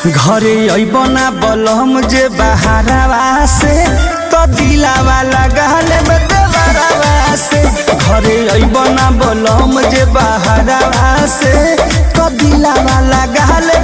घरे अइबना बलम जे बहारवा से तो दिलावा लगाले बदवरवा से। घरे अइबना बलम जे बहारवा से तो दिलावा लगाले